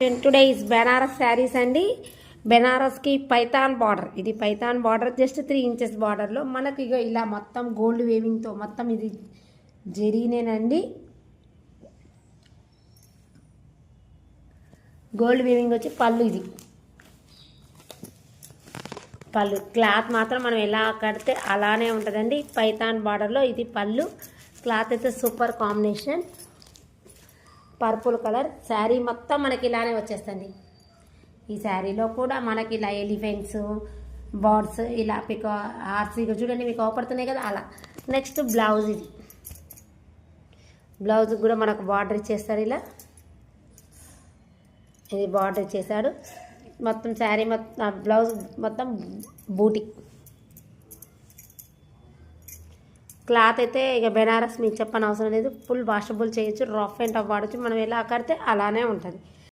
Today is Banaras saris అండి. బెనారస్కి Python border, ఇది Python border just 3 inches బార్డర్లో మనకి ఇక ఇలా మొత్తం గోల్డ్ వేవింగ్తో మొత్తం ఇది జరీనేనండి. గోల్డ్ వేవింగ్ వచ్చి పళ్ళు, ఇది పళ్ళు. క్లాత్ మాత్రం మనం ఎలా కడితే అలానే ఉంటుందండి. పైతాన్ బార్డర్లో ఇది పళ్ళు. క్లాత్ అయితే super combination, purple colour. Sari మొత్తం మనకి ఇలానే వచ్చేస్తుంది. ఈ శారీలో కూడా మనకి ఇలా ఎలిఫెంట్స్, బర్డ్స్, ఇలా పికా ఆర్సీగా చూడండి మీకు అవపడుతున్నాయి కదా, అలా. నెక్స్ట్ బ్లౌజ్, ఇది బ్లౌజ్ కూడా మనకు బార్డర్ ఇచ్చేస్తారు. ఇలా ఇది బార్డర్ ఇచ్చేసాడు. మొత్తం శారీ మొత్తం బ్లౌజ్ మొత్తం బూటీ. క్లాత్ అయితే ఇక బెనారస్ మీకు చెప్పని అవసరం లేదు. ఫుల్ వాషబుల్ చేయొచ్చు, రఫ్ అండ్ టఫ్ వాడచ్చు. మనం ఎలా కడితే అలానే ఉంటుంది.